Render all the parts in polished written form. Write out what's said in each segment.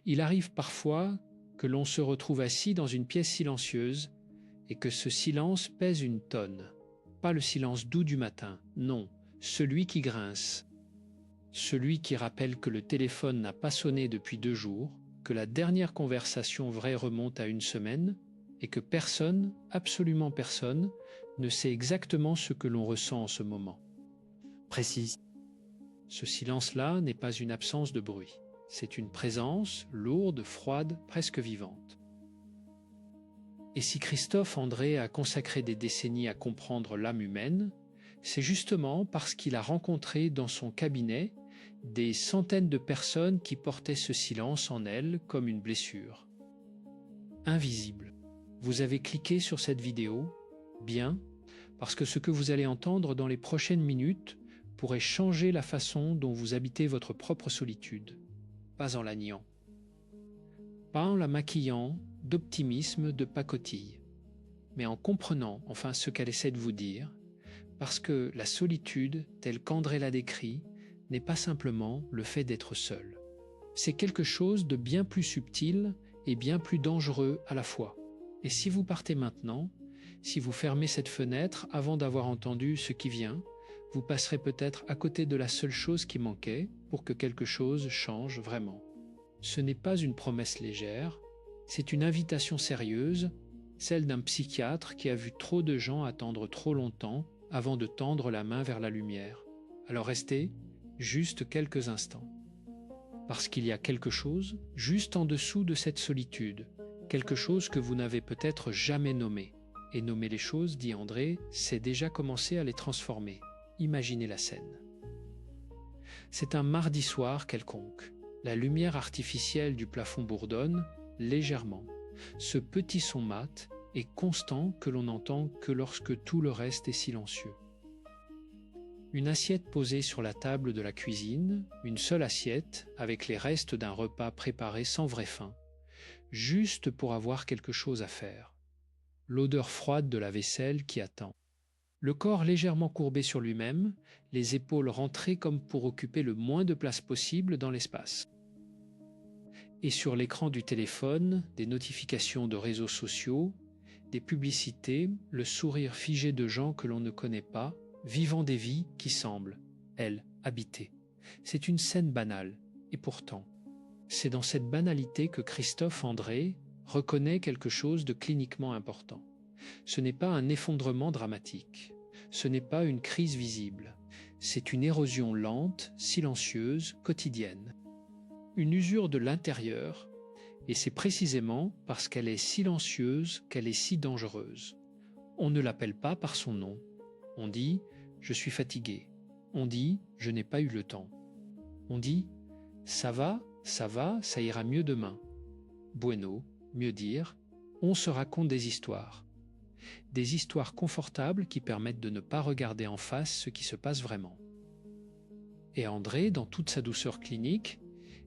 Il arrive parfois que l'on se retrouve assis dans une pièce silencieuse et que ce silence pèse une tonne. Pas le silence doux du matin, non, celui qui grince. Celui qui rappelle que le téléphone n'a pas sonné depuis 2 jours, que la dernière conversation vraie remonte à 1 semaine et que personne, absolument personne, ne sait exactement ce que l'on ressent en ce moment. Précise. Ce silence-là n'est pas une absence de bruit. C'est une présence lourde, froide, presque vivante. Et si Christophe André a consacré des décennies à comprendre l'âme humaine, c'est justement parce qu'il a rencontré dans son cabinet des centaines de personnes qui portaient ce silence en elles comme une blessure. Invisible. Vous avez cliqué sur cette vidéo, bien, parce que ce que vous allez entendre dans les prochaines minutes pourrait changer la façon dont vous habitez votre propre solitude, pas en la niant, pas en la maquillant d'optimisme, de pacotille, mais en comprenant enfin ce qu'elle essaie de vous dire, parce que la solitude, telle qu'André l'a décrit, n'est pas simplement le fait d'être seul. C'est quelque chose de bien plus subtil et bien plus dangereux à la fois. Et si vous partez maintenant, si vous fermez cette fenêtre avant d'avoir entendu ce qui vient, vous passerez peut-être à côté de la seule chose qui manquait pour que quelque chose change vraiment. Ce n'est pas une promesse légère, c'est une invitation sérieuse, celle d'un psychiatre qui a vu trop de gens attendre trop longtemps avant de tendre la main vers la lumière. Alors restez juste quelques instants. Parce qu'il y a quelque chose juste en dessous de cette solitude, quelque chose que vous n'avez peut-être jamais nommé. Et nommer les choses, dit André, c'est déjà commencer à les transformer. Imaginez la scène. C'est un mardi soir quelconque. La lumière artificielle du plafond bourdonne légèrement. Ce petit son mat est constant que l'on n'entend que lorsque tout le reste est silencieux. Une assiette posée sur la table de la cuisine, une seule assiette avec les restes d'un repas préparé sans vraie faim, juste pour avoir quelque chose à faire. L'odeur froide de la vaisselle qui attend. Le corps légèrement courbé sur lui-même, les épaules rentrées comme pour occuper le moins de place possible dans l'espace. Et sur l'écran du téléphone, des notifications de réseaux sociaux, des publicités, le sourire figé de gens que l'on ne connaît pas, vivant des vies qui semblent, elles, habitées. C'est une scène banale, et pourtant, c'est dans cette banalité que Christophe André reconnaît quelque chose de cliniquement important. Ce n'est pas un effondrement dramatique, ce n'est pas une crise visible, c'est une érosion lente, silencieuse, quotidienne. Une usure de l'intérieur, et c'est précisément parce qu'elle est silencieuse qu'elle est si dangereuse. On ne l'appelle pas par son nom. On dit « je suis fatigué ». On dit « je n'ai pas eu le temps ». On dit « ça va, ça ira mieux demain ». Bueno, mieux dire, on se raconte des histoires. Des histoires confortables qui permettent de ne pas regarder en face ce qui se passe vraiment. Et André, dans toute sa douceur clinique,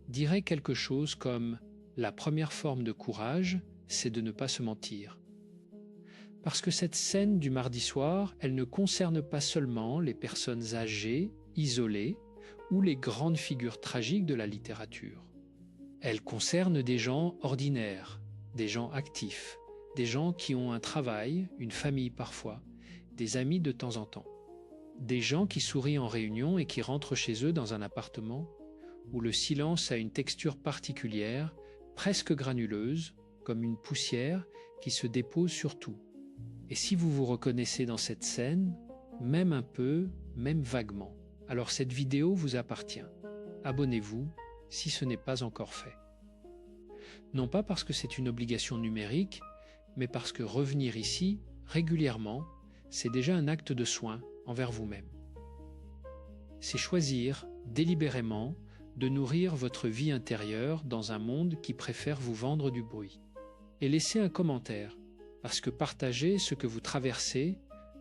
dirait quelque chose comme « la première forme de courage, c'est de ne pas se mentir ». Parce que cette scène du mardi soir, elle ne concerne pas seulement les personnes âgées, isolées, ou les grandes figures tragiques de la littérature. Elle concerne des gens ordinaires, des gens actifs, des gens qui ont un travail, une famille parfois, des amis de temps en temps. Des gens qui sourient en réunion et qui rentrent chez eux dans un appartement où le silence a une texture particulière, presque granuleuse, comme une poussière qui se dépose sur tout. Et si vous vous reconnaissez dans cette scène, même un peu, même vaguement, alors cette vidéo vous appartient. Abonnez-vous si ce n'est pas encore fait. Non pas parce que c'est une obligation numérique, mais parce que revenir ici, régulièrement, c'est déjà un acte de soin envers vous-même. C'est choisir, délibérément, de nourrir votre vie intérieure dans un monde qui préfère vous vendre du bruit. Et laissez un commentaire, parce que partager ce que vous traversez,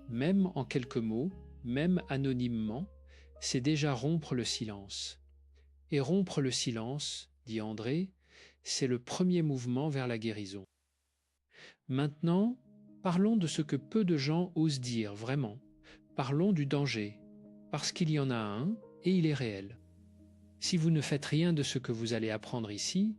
même en quelques mots, même anonymement, c'est déjà rompre le silence. Et rompre le silence, dit André, c'est le premier mouvement vers la guérison. Maintenant, parlons de ce que peu de gens osent dire vraiment. Parlons du danger, parce qu'il y en a un et il est réel. Si vous ne faites rien de ce que vous allez apprendre ici,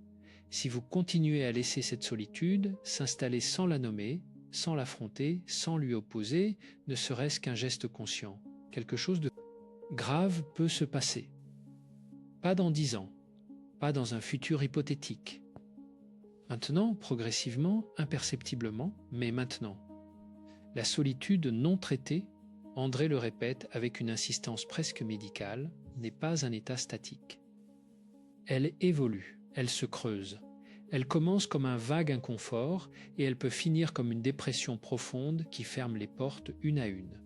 Si vous continuez à laisser cette solitude s'installer sans la nommer, sans l'affronter, sans lui opposer, ne serait-ce qu'un geste conscient, quelque chose de grave peut se passer. Pas dans 10 ans, pas dans un futur hypothétique. Maintenant, progressivement, imperceptiblement, mais maintenant. La solitude non traitée, André le répète avec une insistance presque médicale, n'est pas un état statique. Elle évolue, elle se creuse. Elle commence comme un vague inconfort et elle peut finir comme une dépression profonde qui ferme les portes une à une.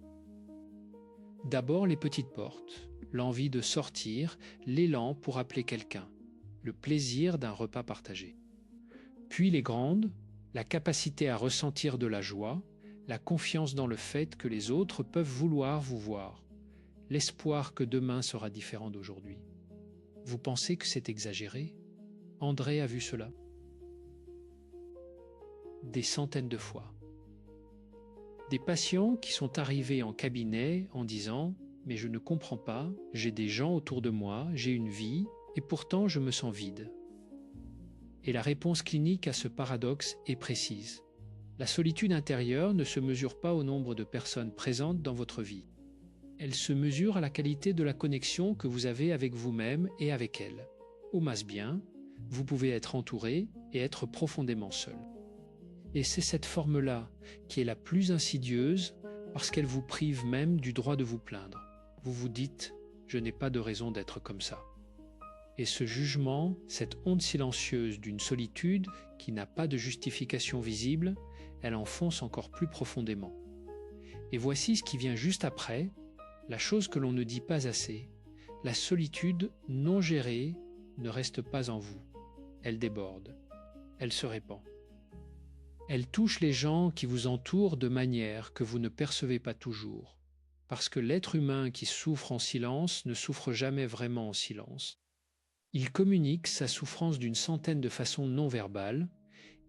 D'abord les petites portes, l'envie de sortir, l'élan pour appeler quelqu'un, le plaisir d'un repas partagé. Puis les grandes, la capacité à ressentir de la joie, la confiance dans le fait que les autres peuvent vouloir vous voir, l'espoir que demain sera différent d'aujourd'hui. Vous pensez que c'est exagéré? André a vu cela des centaines de fois. Des patients qui sont arrivés en cabinet en disant « Mais je ne comprends pas, j'ai des gens autour de moi, j'ai une vie, et pourtant je me sens vide. » Et la réponse clinique à ce paradoxe est précise. La solitude intérieure ne se mesure pas au nombre de personnes présentes dans votre vie. Elle se mesure à la qualité de la connexion que vous avez avec vous-même et avec elle. Au masse-bien, vous pouvez être entouré et être profondément seul. Et c'est cette forme-là qui est la plus insidieuse parce qu'elle vous prive même du droit de vous plaindre. Vous vous dites « je n'ai pas de raison d'être comme ça ». Et ce jugement, cette honte silencieuse d'une solitude qui n'a pas de justification visible, elle enfonce encore plus profondément. Et voici ce qui vient juste après, la chose que l'on ne dit pas assez. La solitude non gérée ne reste pas en vous. Elle déborde. Elle se répand. Elle touche les gens qui vous entourent de manière que vous ne percevez pas toujours. Parce que l'être humain qui souffre en silence ne souffre jamais vraiment en silence. Il communique sa souffrance d'une centaine de façons non verbales.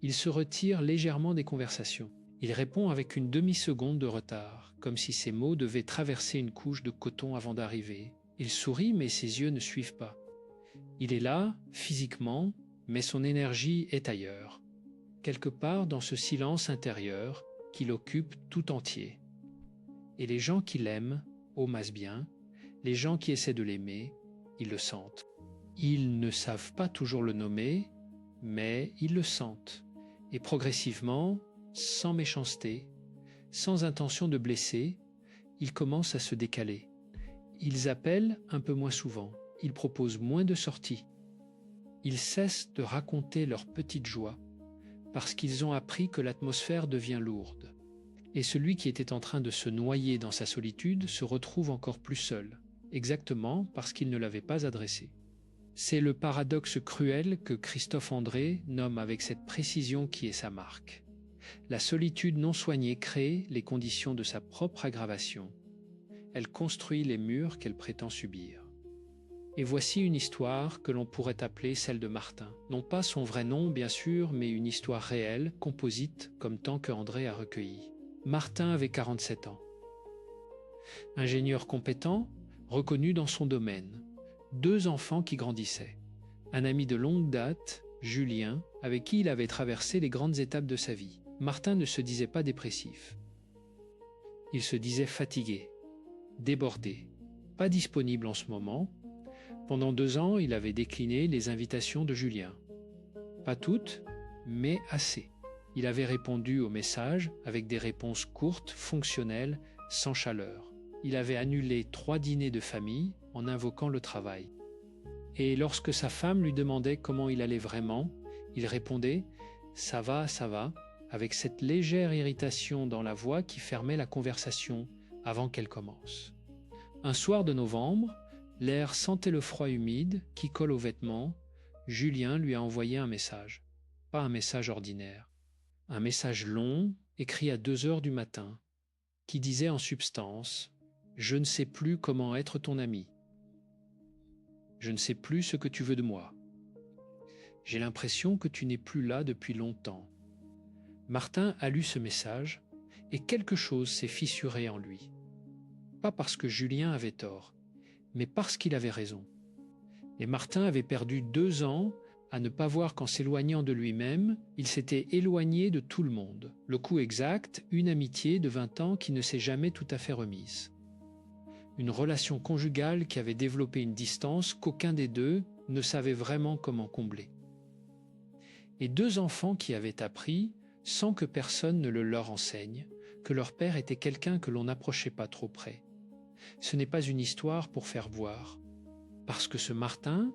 Il se retire légèrement des conversations. Il répond avec une demi-seconde de retard, comme si ses mots devaient traverser une couche de coton avant d'arriver. Il sourit, mais ses yeux ne suivent pas. Il est là, physiquement, mais son énergie est ailleurs, quelque part dans ce silence intérieur qu'il occupe tout entier. Et les gens qui l'aiment, au masse-bien, les gens qui essaient de l'aimer, ils le sentent. Ils ne savent pas toujours le nommer, mais ils le sentent. Et progressivement, sans méchanceté, sans intention de blesser, ils commencent à se décaler. Ils appellent un peu moins souvent, ils proposent moins de sorties. Ils cessent de raconter leurs petites joies, parce qu'ils ont appris que l'atmosphère devient lourde. Et celui qui était en train de se noyer dans sa solitude se retrouve encore plus seul, exactement parce qu'il ne l'avait pas adressé. C'est le paradoxe cruel que Christophe André nomme avec cette précision qui est sa marque. La solitude non soignée crée les conditions de sa propre aggravation. Elle construit les murs qu'elle prétend subir. Et voici une histoire que l'on pourrait appeler celle de Martin. Non pas son vrai nom, bien sûr, mais une histoire réelle, composite, comme tant que André a recueilli. Martin avait 47 ans. Ingénieur compétent, reconnu dans son domaine. 2 enfants qui grandissaient. Un ami de longue date, Julien, avec qui il avait traversé les grandes étapes de sa vie. Martin ne se disait pas dépressif. Il se disait fatigué, débordé, pas disponible en ce moment. Pendant 2 ans, il avait décliné les invitations de Julien. Pas toutes, mais assez. Il avait répondu aux messages avec des réponses courtes, fonctionnelles, sans chaleur. Il avait annulé 3 dîners de famille en invoquant le travail. Et lorsque sa femme lui demandait comment il allait vraiment, il répondait « ça va, avec cette légère irritation dans la voix qui fermait la conversation avant qu'elle commence. Un soir de novembre, l'air sentait le froid humide qui colle aux vêtements. Julien lui a envoyé un message. Pas un message ordinaire. Un message long, écrit à 2 heures du matin, qui disait en substance « Je ne sais plus comment être ton ami. Je ne sais plus ce que tu veux de moi. J'ai l'impression que tu n'es plus là depuis longtemps. » Martin a lu ce message et quelque chose s'est fissuré en lui. Pas parce que Julien avait tort, mais parce qu'il avait raison. Et Martin avait perdu 2 ans à ne pas voir qu'en s'éloignant de lui-même, il s'était éloigné de tout le monde. Le coup exact, une amitié de 20 ans qui ne s'est jamais tout à fait remise. Une relation conjugale qui avait développé une distance qu'aucun des deux ne savait vraiment comment combler. Et 2 enfants qui avaient appris, sans que personne ne le leur enseigne, que leur père était quelqu'un que l'on n'approchait pas trop près. Ce n'est pas une histoire pour faire boire. Parce que ce Martin,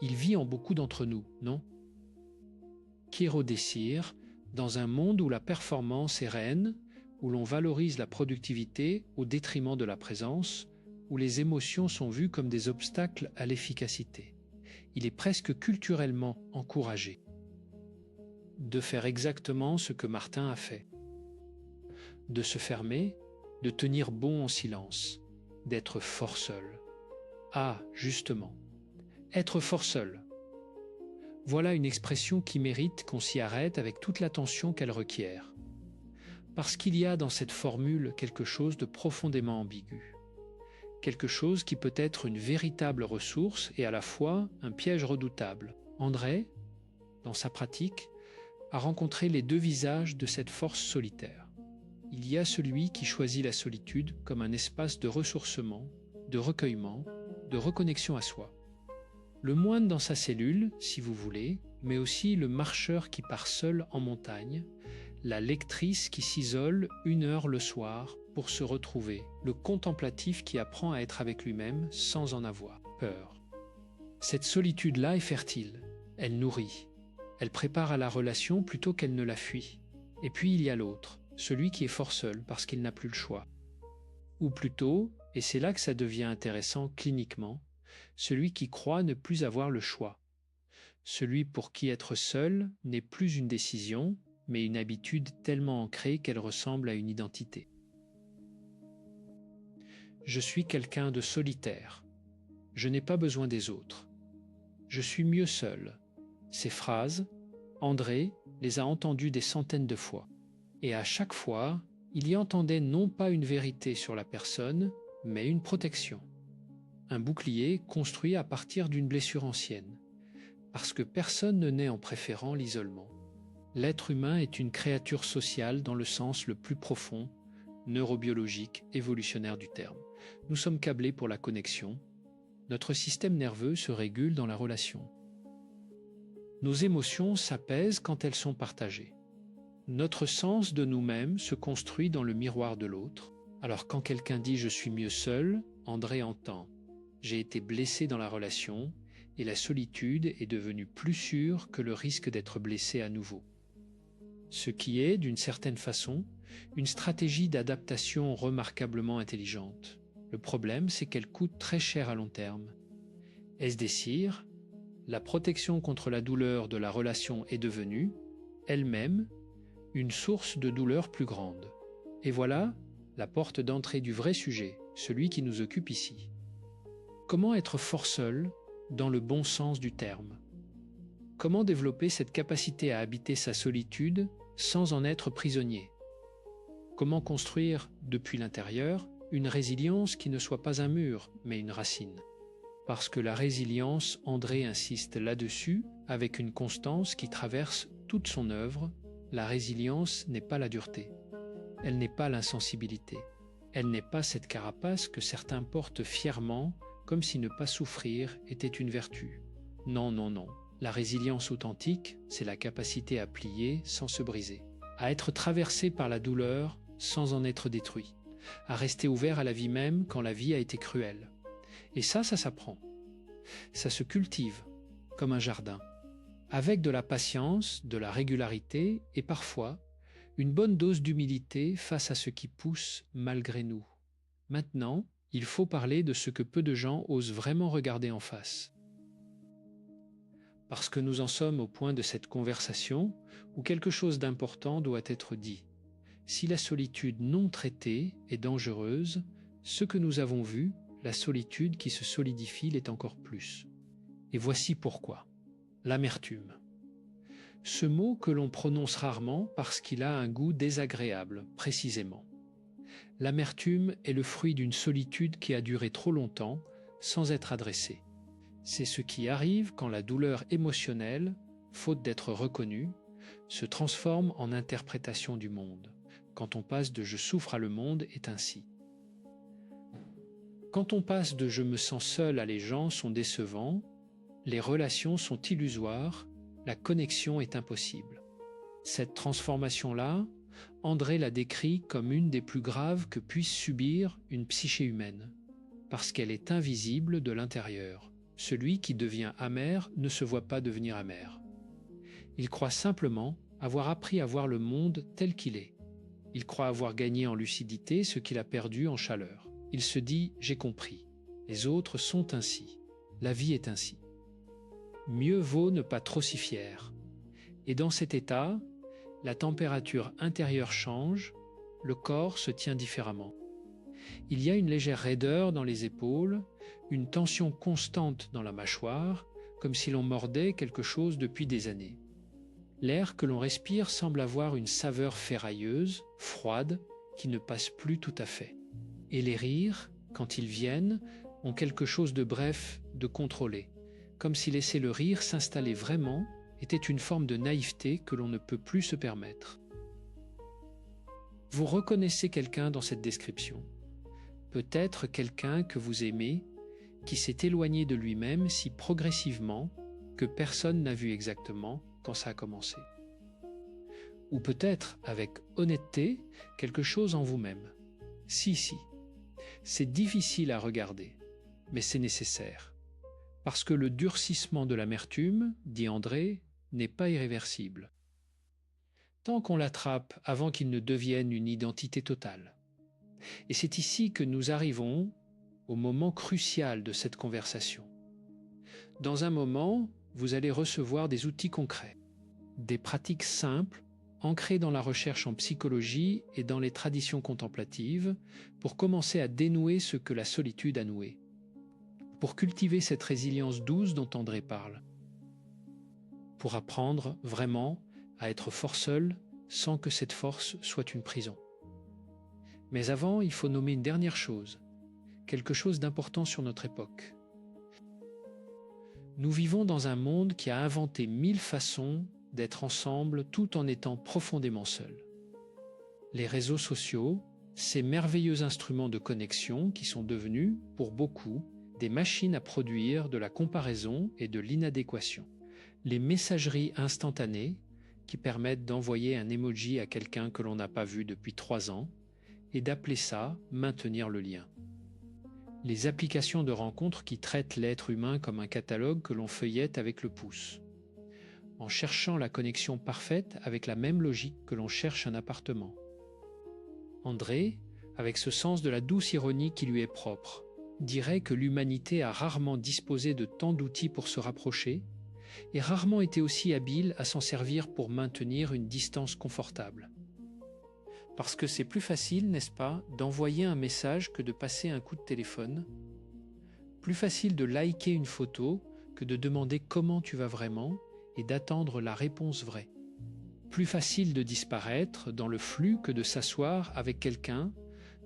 il vit en beaucoup d'entre nous, non? Chirodécir, dans un monde où la performance est reine, où l'on valorise la productivité au détriment de la présence, où les émotions sont vues comme des obstacles à l'efficacité. Il est presque culturellement encouragé de faire exactement ce que Martin a fait, de se fermer, de tenir bon en silence, d'être fort seul. Ah, justement, être fort seul. Voilà une expression qui mérite qu'on s'y arrête avec toute l'attention qu'elle requiert. Parce qu'il y a dans cette formule quelque chose de profondément ambigu. Quelque chose qui peut être une véritable ressource et à la fois un piège redoutable. André, dans sa pratique, a rencontré les 2 visages de cette force solitaire. Il y a celui qui choisit la solitude comme un espace de ressourcement, de recueillement, de reconnexion à soi. Le moine dans sa cellule, si vous voulez, mais aussi le marcheur qui part seul en montagne, la lectrice qui s'isole 1 heure le soir pour se retrouver, le contemplatif qui apprend à être avec lui-même sans en avoir peur. Cette solitude-là est fertile, elle nourrit, elle prépare à la relation plutôt qu'elle ne la fuit. Et puis il y a l'autre, celui qui est fort seul parce qu'il n'a plus le choix. Ou plutôt, et c'est là que ça devient intéressant cliniquement, celui qui croit ne plus avoir le choix. Celui pour qui être seul n'est plus une décision, mais une habitude tellement ancrée qu'elle ressemble à une identité. Je suis quelqu'un de solitaire. Je n'ai pas besoin des autres. Je suis mieux seul. Ces phrases, André les a entendues des centaines de fois. Et à chaque fois, il y entendait non pas une vérité sur la personne, mais une protection. Un bouclier construit à partir d'une blessure ancienne. Parce que personne ne naît en préférant l'isolement. L'être humain est une créature sociale dans le sens le plus profond, neurobiologique, évolutionnaire du terme. Nous sommes câblés pour la connexion. Notre système nerveux se régule dans la relation. Nos émotions s'apaisent quand elles sont partagées. Notre sens de nous-mêmes se construit dans le miroir de l'autre. Alors quand quelqu'un dit « je suis mieux seul », André entend « j'ai été blessé dans la relation et la solitude est devenue plus sûre que le risque d'être blessé à nouveau ». Ce qui est, d'une certaine façon, une stratégie d'adaptation remarquablement intelligente. Le problème, c'est qu'elle coûte très cher à long terme. Es-Désir, la protection contre la douleur de la relation est devenue, elle-même, une source de douleur plus grande. Et voilà la porte d'entrée du vrai sujet, celui qui nous occupe ici. Comment être fort seul, dans le bon sens du terme? Comment développer cette capacité à habiter sa solitude sans en être prisonnier? Comment construire, depuis l'intérieur, une résilience qui ne soit pas un mur, mais une racine? Parce que la résilience, André insiste là-dessus, avec une constance qui traverse toute son œuvre, la résilience n'est pas la dureté. Elle n'est pas l'insensibilité. Elle n'est pas cette carapace que certains portent fièrement, comme si ne pas souffrir était une vertu. Non, non, non. La résilience authentique, c'est la capacité à plier sans se briser, à être traversé par la douleur sans en être détruit, à rester ouvert à la vie même quand la vie a été cruelle. Et ça s'apprend. Ça se cultive, comme un jardin, avec de la patience, de la régularité et parfois une bonne dose d'humilité face à ce qui pousse malgré nous. Maintenant, il faut parler de ce que peu de gens osent vraiment regarder en face. Parce que nous en sommes au point de cette conversation où quelque chose d'important doit être dit. Si la solitude non traitée est dangereuse, ce que nous avons vu, la solitude qui se solidifie, l'est encore plus. Et voici pourquoi. L'amertume. Ce mot que l'on prononce rarement parce qu'il a un goût désagréable, précisément. L'amertume est le fruit d'une solitude qui a duré trop longtemps sans être adressée. C'est ce qui arrive quand la douleur émotionnelle, faute d'être reconnue, se transforme en interprétation du monde. Quand on passe de « je souffre » à « le monde est ainsi ». Quand on passe de « je me sens seul » à « les gens sont décevants », les relations sont illusoires, la connexion est impossible. Cette transformation-là, André la décrit comme une des plus graves que puisse subir une psyché humaine, parce qu'elle est invisible de l'intérieur. Celui qui devient amer ne se voit pas devenir amer. Il croit simplement avoir appris à voir le monde tel qu'il est. Il croit avoir gagné en lucidité ce qu'il a perdu en chaleur. Il se dit « j'ai compris, les autres sont ainsi, la vie est ainsi ». Mieux vaut ne pas trop s'y fier. Et dans cet état, la température intérieure change, le corps se tient différemment. Il y a une légère raideur dans les épaules, une tension constante dans la mâchoire, comme si l'on mordait quelque chose depuis des années. L'air que l'on respire semble avoir une saveur ferrailleuse, froide, qui ne passe plus tout à fait. Et les rires, quand ils viennent, ont quelque chose de bref, de contrôlé, comme si laisser le rire s'installer vraiment était une forme de naïveté que l'on ne peut plus se permettre. Vous reconnaissez quelqu'un dans cette description. Peut-être quelqu'un que vous aimez, qui s'est éloigné de lui-même si progressivement que personne n'a vu exactement quand ça a commencé. Ou peut-être, avec honnêteté, quelque chose en vous-même. Si, c'est difficile à regarder, mais c'est nécessaire. Parce que le durcissement de l'amertume, dit André, n'est pas irréversible. Tant qu'on l'attrape avant qu'il ne devienne une identité totale. Et c'est ici que nous arrivons au moment crucial de cette conversation. Dans un moment, vous allez recevoir des outils concrets, des pratiques simples, ancrées dans la recherche en psychologie et dans les traditions contemplatives, pour commencer à dénouer ce que la solitude a noué, pour cultiver cette résilience douce dont André parle, pour apprendre vraiment à être fort seul sans que cette force soit une prison. Mais avant, il faut nommer une dernière chose, quelque chose d'important sur notre époque. Nous vivons dans un monde qui a inventé 1000 façons d'être ensemble tout en étant profondément seul. Les réseaux sociaux, ces merveilleux instruments de connexion qui sont devenus, pour beaucoup, des machines à produire de la comparaison et de l'inadéquation. Les messageries instantanées qui permettent d'envoyer un emoji à quelqu'un que l'on n'a pas vu depuis 3 ans et d'appeler ça « maintenir le lien ». Les applications de rencontres qui traitent l'être humain comme un catalogue que l'on feuillette avec le pouce, en cherchant la connexion parfaite avec la même logique que l'on cherche un appartement. André, avec ce sens de la douce ironie qui lui est propre, dirait que l'humanité a rarement disposé de tant d'outils pour se rapprocher et rarement été aussi habile à s'en servir pour maintenir une distance confortable. Parce que c'est plus facile, n'est-ce pas, d'envoyer un message que de passer un coup de téléphone. Plus facile de liker une photo que de demander comment tu vas vraiment et d'attendre la réponse vraie. Plus facile de disparaître dans le flux que de s'asseoir avec quelqu'un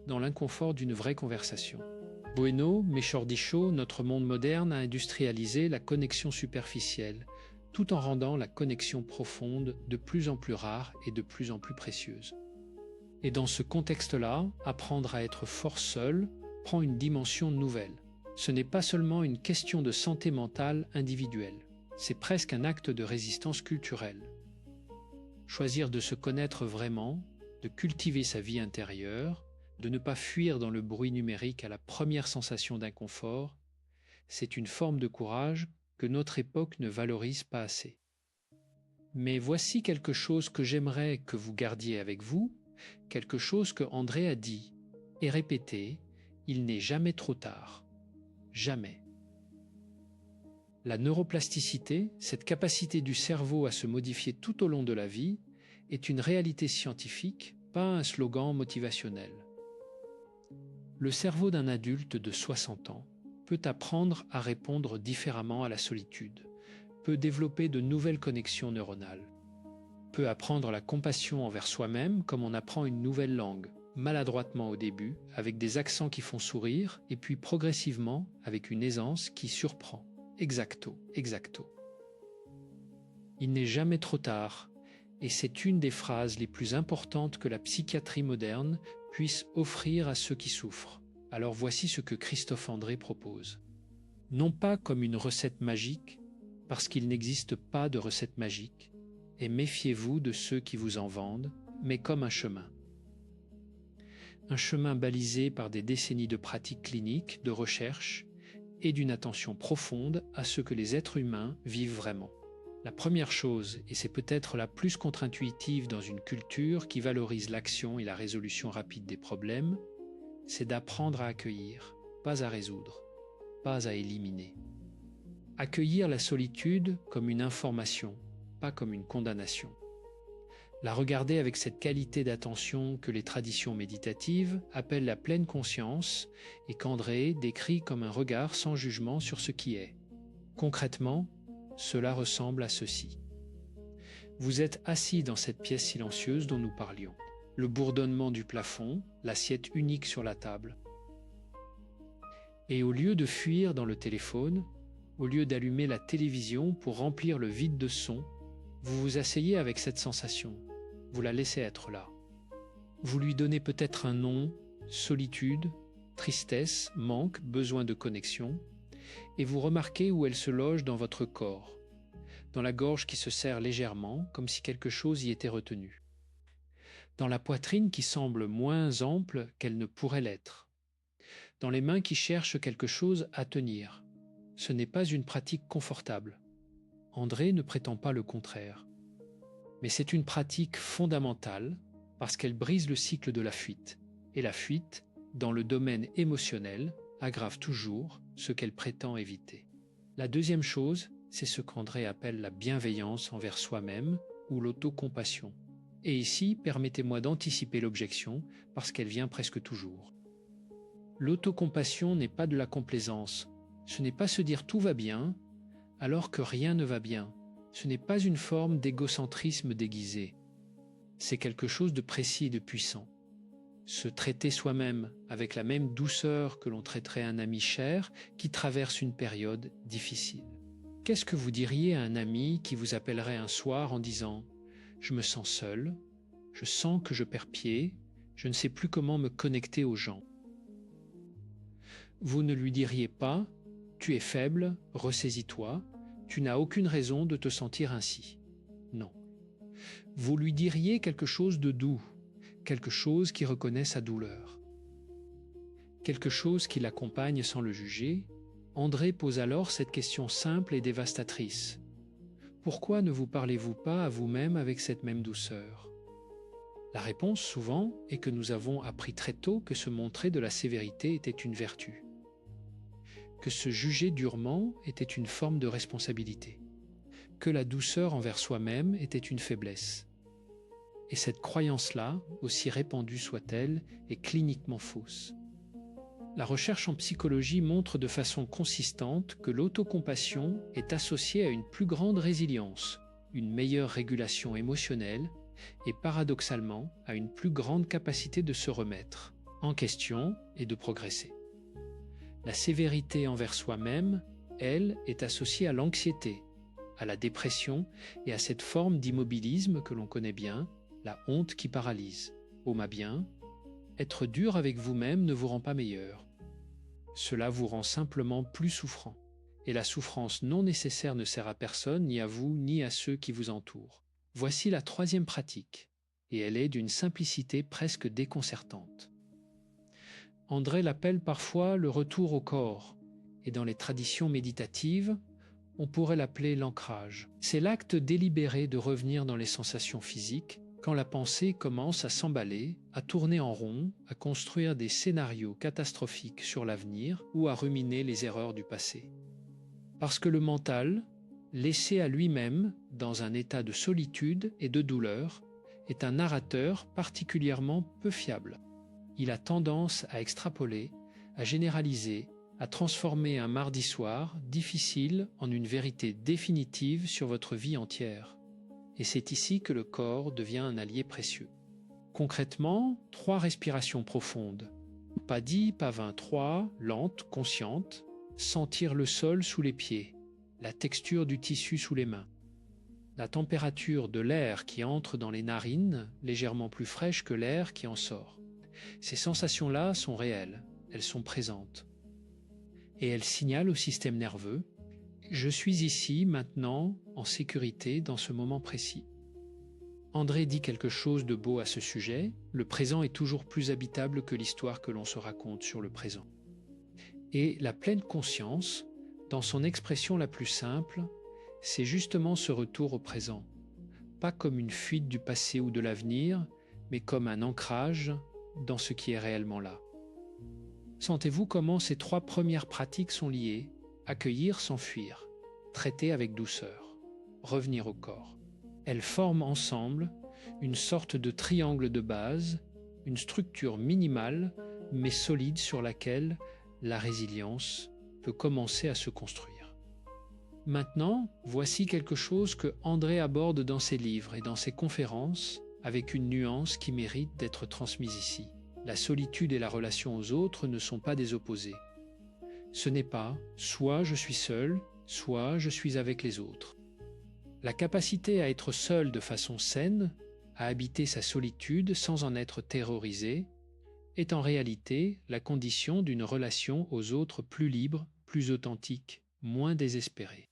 dans l'inconfort d'une vraie conversation. Bueno, Méchordichot, notre monde moderne a industrialisé la connexion superficielle, tout en rendant la connexion profonde de plus en plus rare et de plus en plus précieuse. Et dans ce contexte-là, apprendre à être fort seul prend une dimension nouvelle. Ce n'est pas seulement une question de santé mentale individuelle, c'est presque un acte de résistance culturelle. Choisir de se connaître vraiment, de cultiver sa vie intérieure, de ne pas fuir dans le bruit numérique à la première sensation d'inconfort, c'est une forme de courage que notre époque ne valorise pas assez. Mais voici quelque chose que j'aimerais que vous gardiez avec vous, quelque chose que André a dit et répété, il n'est jamais trop tard. Jamais. La neuroplasticité, cette capacité du cerveau à se modifier tout au long de la vie, est une réalité scientifique, pas un slogan motivationnel. Le cerveau d'un adulte de 60 ans peut apprendre à répondre différemment à la solitude, peut développer de nouvelles connexions neuronales, peut apprendre la compassion envers soi-même comme on apprend une nouvelle langue, maladroitement au début, avec des accents qui font sourire, et puis progressivement avec une aisance qui surprend. exacto, exacto. Il n'est jamais trop tard, et c'est une des phrases les plus importantes que la psychiatrie moderne puisse offrir à ceux qui souffrent. Alors voici ce que Christophe André propose. Non pas comme une recette magique, parce qu'il n'existe pas de recette magique, et méfiez-vous de ceux qui vous en vendent, mais comme un chemin. Un chemin balisé par des décennies de pratiques cliniques, de recherche et d'une attention profonde à ce que les êtres humains vivent vraiment. La première chose, et c'est peut-être la plus contre-intuitive dans une culture qui valorise l'action et la résolution rapide des problèmes, c'est d'apprendre à accueillir, pas à résoudre, pas à éliminer. Accueillir la solitude comme une information, pas comme une condamnation. La regarder avec cette qualité d'attention que les traditions méditatives appellent la pleine conscience et qu'André décrit comme un regard sans jugement sur ce qui est. Concrètement, cela ressemble à ceci. Vous êtes assis dans cette pièce silencieuse dont nous parlions. Le bourdonnement du plafond, l'assiette unique sur la table. Et au lieu de fuir dans le téléphone, au lieu d'allumer la télévision pour remplir le vide de son, vous vous asseyez avec cette sensation. Vous la laissez être là. Vous lui donnez peut-être un nom, solitude, tristesse, manque, besoin de connexion, et vous remarquez où elle se loge dans votre corps, dans la gorge qui se serre légèrement, comme si quelque chose y était retenu, dans la poitrine qui semble moins ample qu'elle ne pourrait l'être, dans les mains qui cherchent quelque chose à tenir. Ce n'est pas une pratique confortable. André ne prétend pas le contraire. Mais c'est une pratique fondamentale parce qu'elle brise le cycle de la fuite. Et la fuite, dans le domaine émotionnel, aggrave toujours ce qu'elle prétend éviter. La deuxième chose, c'est ce qu'André appelle la bienveillance envers soi-même ou l'autocompassion. Et ici, permettez-moi d'anticiper l'objection parce qu'elle vient presque toujours. L'autocompassion n'est pas de la complaisance. Ce n'est pas se dire tout va bien alors que rien ne va bien. Ce n'est pas une forme d'égocentrisme déguisé. C'est quelque chose de précis et de puissant. Se traiter soi-même avec la même douceur que l'on traiterait un ami cher qui traverse une période difficile. Qu'est-ce que vous diriez à un ami qui vous appellerait un soir en disant « Je me sens seul, je sens que je perds pied, je ne sais plus comment me connecter aux gens ». Vous ne lui diriez pas « Tu es faible, ressaisis-toi ». Tu n'as aucune raison de te sentir ainsi. Non. Vous lui diriez quelque chose de doux, quelque chose qui reconnaît sa douleur. Quelque chose qui l'accompagne sans le juger. André pose alors cette question simple et dévastatrice. Pourquoi ne vous parlez-vous pas à vous-même avec cette même douceur ? La réponse, souvent, est que nous avons appris très tôt que se montrer de la sévérité était une vertu, que se juger durement était une forme de responsabilité, que la douceur envers soi-même était une faiblesse. Et cette croyance-là, aussi répandue soit-elle, est cliniquement fausse. La recherche en psychologie montre de façon consistante que l'autocompassion est associée à une plus grande résilience, une meilleure régulation émotionnelle et paradoxalement à une plus grande capacité de se remettre en question et de progresser. La sévérité envers soi-même, elle, est associée à l'anxiété, à la dépression et à cette forme d'immobilisme que l'on connaît bien, la honte qui paralyse. Oh ma bien, être dur avec vous-même ne vous rend pas meilleur. Cela vous rend simplement plus souffrant. Et la souffrance non nécessaire ne sert à personne, ni à vous, ni à ceux qui vous entourent. Voici la troisième pratique, et elle est d'une simplicité presque déconcertante. André l'appelle parfois le retour au corps, et dans les traditions méditatives, on pourrait l'appeler l'ancrage. C'est l'acte délibéré de revenir dans les sensations physiques quand la pensée commence à s'emballer, à tourner en rond, à construire des scénarios catastrophiques sur l'avenir ou à ruminer les erreurs du passé. Parce que le mental, laissé à lui-même dans un état de solitude et de douleur, est un narrateur particulièrement peu fiable. Il a tendance à extrapoler, à généraliser, à transformer un mardi soir difficile en une vérité définitive sur votre vie entière. Et c'est ici que le corps devient un allié précieux. Concrètement, 3 respirations profondes. Pas 10, pas 20, 3, lentes, conscientes, sentir le sol sous les pieds, la texture du tissu sous les mains, la température de l'air qui entre dans les narines, légèrement plus fraîche que l'air qui en sort. Ces sensations-là sont réelles, elles sont présentes. Et elles signalent au système nerveux « Je suis ici, maintenant, en sécurité, dans ce moment précis ». André dit quelque chose de beau à ce sujet, le présent est toujours plus habitable que l'histoire que l'on se raconte sur le présent. Et la pleine conscience, dans son expression la plus simple, c'est justement ce retour au présent, pas comme une fuite du passé ou de l'avenir, mais comme un ancrage dans ce qui est réellement là. Sentez-vous comment ces trois premières pratiques sont liées: accueillir sans fuir, traiter avec douceur, revenir au corps. Elles forment ensemble une sorte de triangle de base, une structure minimale mais solide sur laquelle la résilience peut commencer à se construire. Maintenant, voici quelque chose que André aborde dans ses livres et dans ses conférences avec une nuance qui mérite d'être transmise ici. La solitude et la relation aux autres ne sont pas des opposés. Ce n'est pas soit je suis seul, soit je suis avec les autres. La capacité à être seul de façon saine, à habiter sa solitude sans en être terrorisé, est en réalité la condition d'une relation aux autres plus libre, plus authentique, moins désespérée.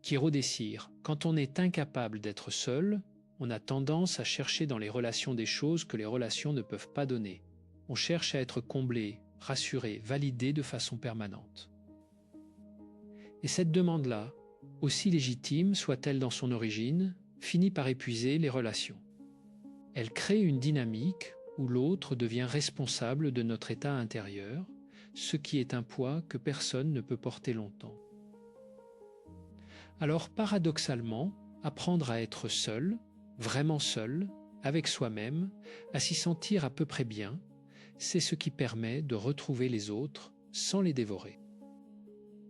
Chirodécire, quand on est incapable d'être seul, on a tendance à chercher dans les relations des choses que les relations ne peuvent pas donner. On cherche à être comblé, rassuré, validé de façon permanente. Et cette demande-là, aussi légitime soit-elle dans son origine, finit par épuiser les relations. Elle crée une dynamique où l'autre devient responsable de notre état intérieur, ce qui est un poids que personne ne peut porter longtemps. Alors paradoxalement, apprendre à être seul, vraiment seul, avec soi-même, à s'y sentir à peu près bien, c'est ce qui permet de retrouver les autres sans les dévorer.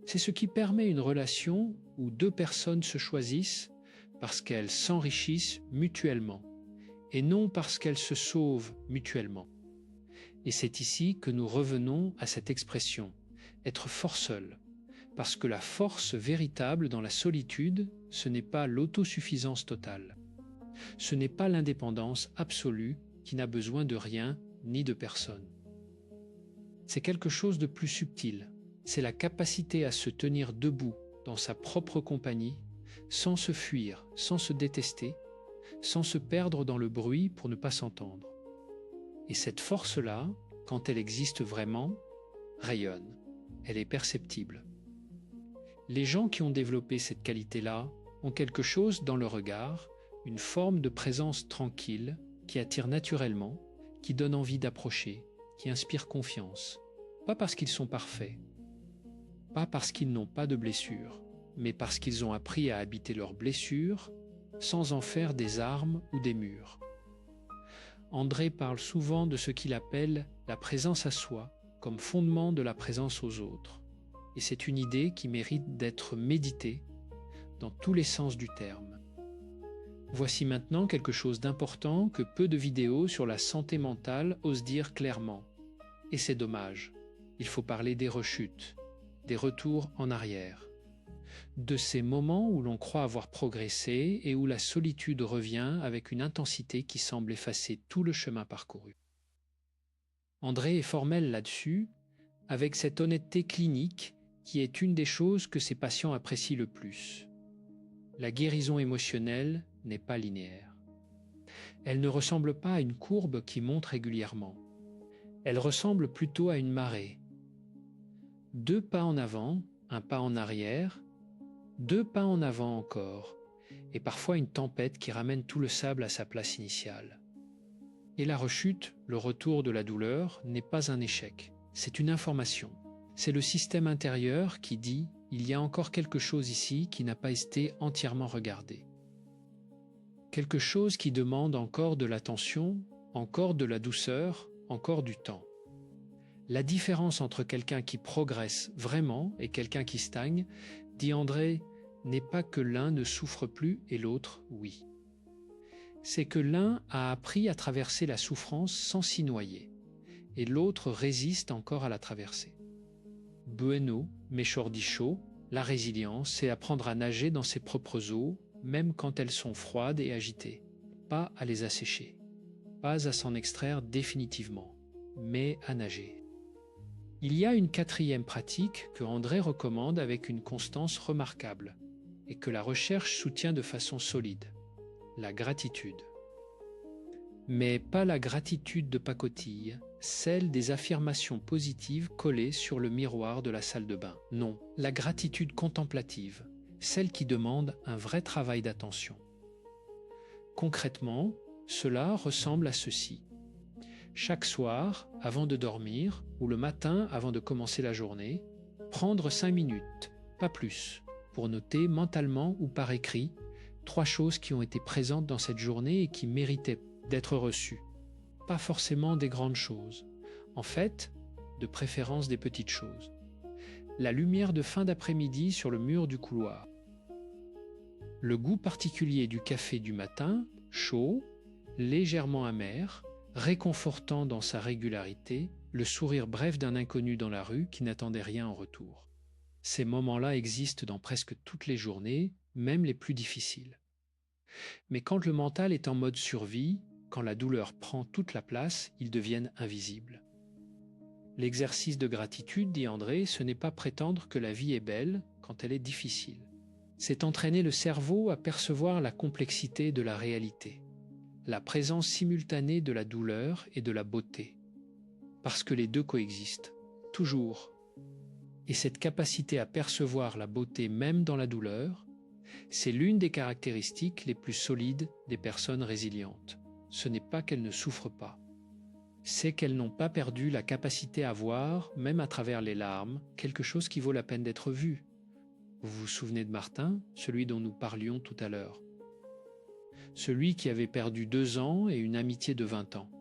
C'est ce qui permet une relation où deux personnes se choisissent parce qu'elles s'enrichissent mutuellement et non parce qu'elles se sauvent mutuellement. Et c'est ici que nous revenons à cette expression, être fort seul, parce que la force véritable dans la solitude, ce n'est pas l'autosuffisance totale. Ce n'est pas l'indépendance absolue qui n'a besoin de rien ni de personne. C'est quelque chose de plus subtil. C'est la capacité à se tenir debout dans sa propre compagnie, sans se fuir, sans se détester, sans se perdre dans le bruit pour ne pas s'entendre. Et cette force-là, quand elle existe vraiment, rayonne. Elle est perceptible. Les gens qui ont développé cette qualité-là ont quelque chose dans le regard, une forme de présence tranquille qui attire naturellement, qui donne envie d'approcher, qui inspire confiance. Pas parce qu'ils sont parfaits, pas parce qu'ils n'ont pas de blessures, mais parce qu'ils ont appris à habiter leurs blessures sans en faire des armes ou des murs. André parle souvent de ce qu'il appelle la présence à soi comme fondement de la présence aux autres. Et c'est une idée qui mérite d'être méditée dans tous les sens du terme. Voici maintenant quelque chose d'important que peu de vidéos sur la santé mentale osent dire clairement. Et c'est dommage. Il faut parler des rechutes, des retours en arrière, de ces moments où l'on croit avoir progressé et où la solitude revient avec une intensité qui semble effacer tout le chemin parcouru. André est formel là-dessus, avec cette honnêteté clinique qui est une des choses que ses patients apprécient le plus. La guérison émotionnelle n'est pas linéaire. Elle ne ressemble pas à une courbe qui monte régulièrement. Elle ressemble plutôt à une marée. 2 pas en avant, un pas en arrière, 2 pas en avant encore, et parfois une tempête qui ramène tout le sable à sa place initiale. Et la rechute, le retour de la douleur, n'est pas un échec, c'est une information. C'est le système intérieur qui dit « il y a encore quelque chose ici qui n'a pas été entièrement regardé ». Quelque chose qui demande encore de l'attention, encore de la douceur, encore du temps. La différence entre quelqu'un qui progresse vraiment et quelqu'un qui stagne, dit André, n'est pas que l'un ne souffre plus et l'autre, oui. C'est que l'un a appris à traverser la souffrance sans s'y noyer, et l'autre résiste encore à la traverser. Bueno, Mechordichot, La résilience, c'est apprendre à nager dans ses propres eaux, même quand elles sont froides et agitées. Pas à les assécher, pas à s'en extraire définitivement, mais à nager. Il y a une quatrième pratique que André recommande avec une constance remarquable et que la recherche soutient de façon solide, la gratitude. Mais pas la gratitude de pacotille, celle des affirmations positives collées sur le miroir de la salle de bain. Non, la gratitude contemplative, celle qui demande un vrai travail d'attention. Concrètement, cela ressemble à ceci. Chaque soir, avant de dormir, ou le matin avant de commencer la journée, prendre 5 minutes, pas plus, pour noter mentalement ou par écrit 3 choses qui ont été présentes dans cette journée et qui méritaient d'être reçues. Pas forcément des grandes choses, en fait, de préférence des petites choses. La lumière de fin d'après-midi sur le mur du couloir. Le goût particulier du café du matin, chaud, légèrement amer, réconfortant dans sa régularité, le sourire bref d'un inconnu dans la rue qui n'attendait rien en retour. Ces moments-là existent dans presque toutes les journées, même les plus difficiles. Mais quand le mental est en mode survie, quand la douleur prend toute la place, ils deviennent invisibles. L'exercice de gratitude, dit André, ce n'est pas prétendre que la vie est belle quand elle est difficile. C'est entraîner le cerveau à percevoir la complexité de la réalité, la présence simultanée de la douleur et de la beauté, parce que les deux coexistent, toujours. Et cette capacité à percevoir la beauté même dans la douleur, c'est l'une des caractéristiques les plus solides des personnes résilientes. Ce n'est pas qu'elles ne souffrent pas, c'est qu'elles n'ont pas perdu la capacité à voir, même à travers les larmes, quelque chose qui vaut la peine d'être vu. Vous vous souvenez de Martin, celui dont nous parlions tout à l'heure? Celui qui avait perdu 2 ans et une amitié de 20 ans.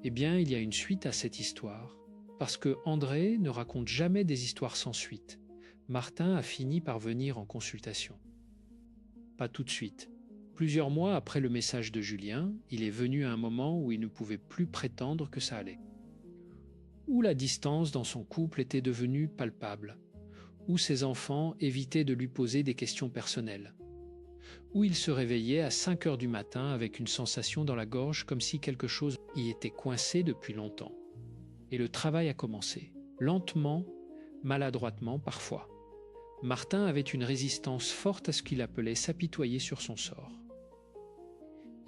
Eh bien, il y a une suite à cette histoire, parce que André ne raconte jamais des histoires sans suite. Martin a fini par venir en consultation. Pas tout de suite. Plusieurs mois après le message de Julien, il est venu à un moment où il ne pouvait plus prétendre que ça allait. Où la distance dans son couple était devenue palpable, où ses enfants évitaient de lui poser des questions personnelles, où il se réveillait à 5 heures du matin avec une sensation dans la gorge comme si quelque chose y était coincé depuis longtemps. Et le travail a commencé, lentement, maladroitement parfois. Martin avait une résistance forte à ce qu'il appelait s'apitoyer sur son sort.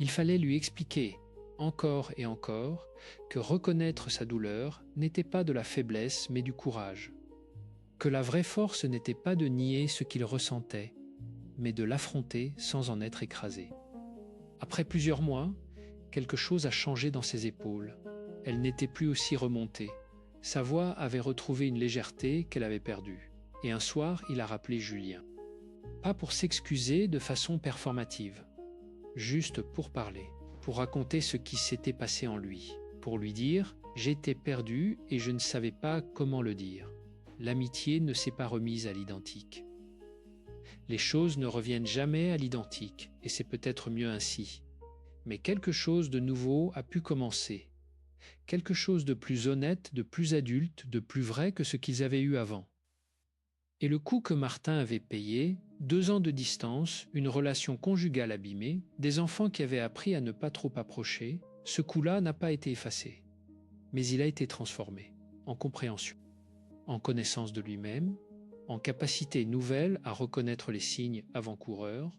Il fallait lui expliquer, encore et encore, que reconnaître sa douleur n'était pas de la faiblesse mais du courage, que la vraie force n'était pas de nier ce qu'il ressentait, mais de l'affronter sans en être écrasé. Après plusieurs mois, quelque chose a changé dans ses épaules. Elle n'était plus aussi remontée. Sa voix avait retrouvé une légèreté qu'elle avait perdue. Et un soir, il a rappelé Julien. Pas pour s'excuser de façon performative, juste pour parler, pour raconter ce qui s'était passé en lui, pour lui dire « J'étais perdu et je ne savais pas comment le dire ». L'amitié ne s'est pas remise à l'identique. Les choses ne reviennent jamais à l'identique, et c'est peut-être mieux ainsi. Mais quelque chose de nouveau a pu commencer. Quelque chose de plus honnête, de plus adulte, de plus vrai que ce qu'ils avaient eu avant. Et le coût que Martin avait payé, 2 ans de distance, une relation conjugale abîmée, des enfants qui avaient appris à ne pas trop approcher, ce coût-là n'a pas été effacé. Mais il a été transformé en compréhension, en connaissance de lui-même, en capacité nouvelle à reconnaître les signes avant-coureurs,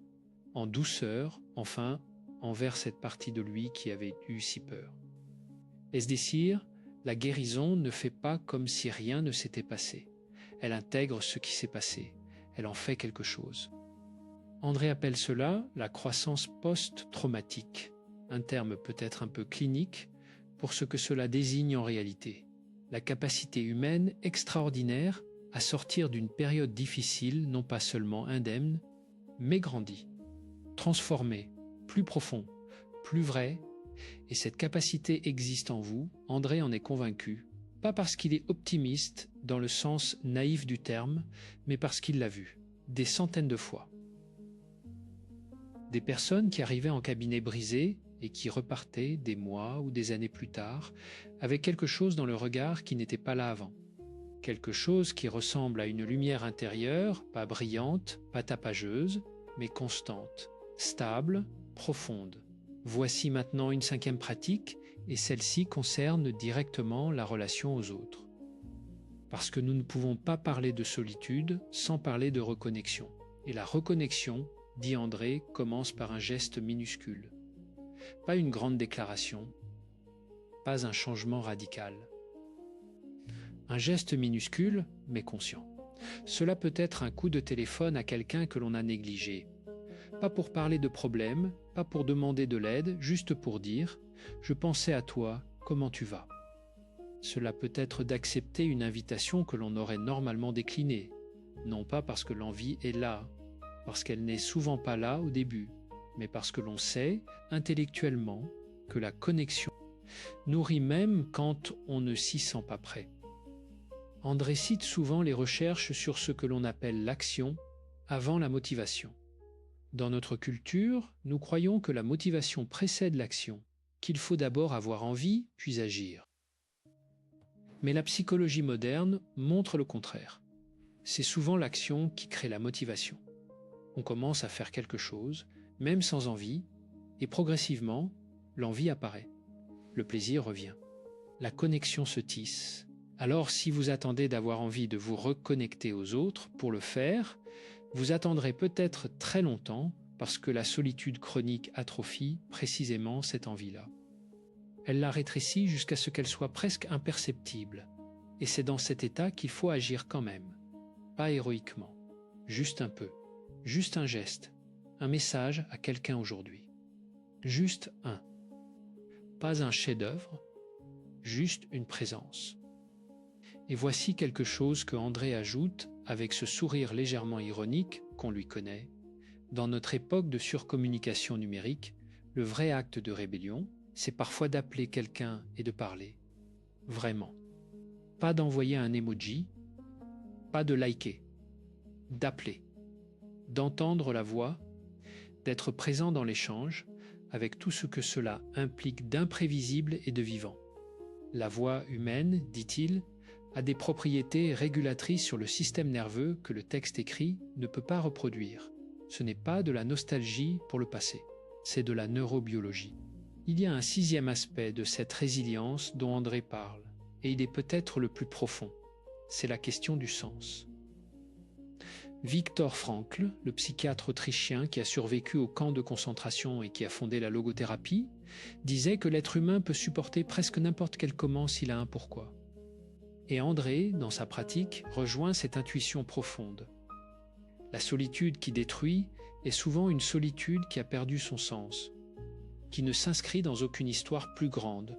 en douceur, enfin, envers cette partie de lui qui avait eu si peur. Est-ce dire, la guérison ne fait pas comme si rien ne s'était passé. Elle intègre ce qui s'est passé. Elle en fait quelque chose. André appelle cela la croissance post-traumatique, un terme peut-être un peu clinique pour ce que cela désigne en réalité. La capacité humaine extraordinaire à sortir d'une période difficile, non pas seulement indemne, mais grandie, transformée, plus profond, plus vrai. Et cette capacité existe en vous, André en est convaincu, pas parce qu'il est optimiste dans le sens naïf du terme, mais parce qu'il l'a vu, des centaines de fois. Des personnes qui arrivaient en cabinet brisé et qui repartaient des mois ou des années plus tard avec quelque chose dans le regard qui n'était pas là avant. quelque chose qui ressemble à une lumière intérieure, pas brillante, pas tapageuse, mais constante, stable, profonde. Voici maintenant une cinquième pratique, et celle-ci concerne directement la relation aux autres. Parce que nous ne pouvons pas parler de solitude sans parler de reconnexion. Et la reconnexion, dit André, commence par un geste minuscule. Pas une grande déclaration, pas un changement radical. Un geste minuscule, mais conscient. Cela peut être un coup de téléphone à quelqu'un que l'on a négligé. Pas pour parler de problème, pas pour demander de l'aide, juste pour dire « Je pensais à toi, comment tu vas ?» Cela peut être d'accepter une invitation que l'on aurait normalement déclinée, non pas parce que l'envie est là, parce qu'elle n'est souvent pas là au début, mais parce que l'on sait, intellectuellement, que la connexion nourrit même quand on ne s'y sent pas prêt. André cite souvent les recherches sur ce que l'on appelle l'action avant la motivation. Dans notre culture, nous croyons que la motivation précède l'action, qu'il faut d'abord avoir envie, puis agir. Mais la psychologie moderne montre le contraire. C'est souvent l'action qui crée la motivation. On commence à faire quelque chose, même sans envie, et progressivement, l'envie apparaît. Le plaisir revient. La connexion se tisse. Alors, si vous attendez d'avoir envie de vous reconnecter aux autres pour le faire, vous attendrez peut-être très longtemps parce que la solitude chronique atrophie précisément cette envie-là. Elle la rétrécit jusqu'à ce qu'elle soit presque imperceptible. Et c'est dans cet état qu'il faut agir quand même. Pas héroïquement, juste un peu, juste un geste, un message à quelqu'un aujourd'hui. Juste un. Pas un chef-d'œuvre, juste une présence. Et voici quelque chose que André ajoute avec ce sourire légèrement ironique qu'on lui connaît. Dans notre époque de surcommunication numérique, le vrai acte de rébellion, c'est parfois d'appeler quelqu'un et de parler. Vraiment. Pas d'envoyer un emoji, pas de liker, d'appeler, d'entendre la voix, d'être présent dans l'échange avec tout ce que cela implique d'imprévisible et de vivant. La voix humaine, dit-il, a des propriétés régulatrices sur le système nerveux que le texte écrit ne peut pas reproduire. Ce n'est pas de la nostalgie pour le passé, c'est de la neurobiologie. Il y a un sixième aspect de cette résilience dont André parle, et il est peut-être le plus profond. C'est la question du sens. Viktor Frankl, le psychiatre autrichien qui a survécu au camp de concentration et qui a fondé la logothérapie, disait que l'être humain peut supporter presque n'importe quel comment s'il a un pourquoi. Et André, dans sa pratique, rejoint cette intuition profonde. La solitude qui détruit est souvent une solitude qui a perdu son sens, qui ne s'inscrit dans aucune histoire plus grande,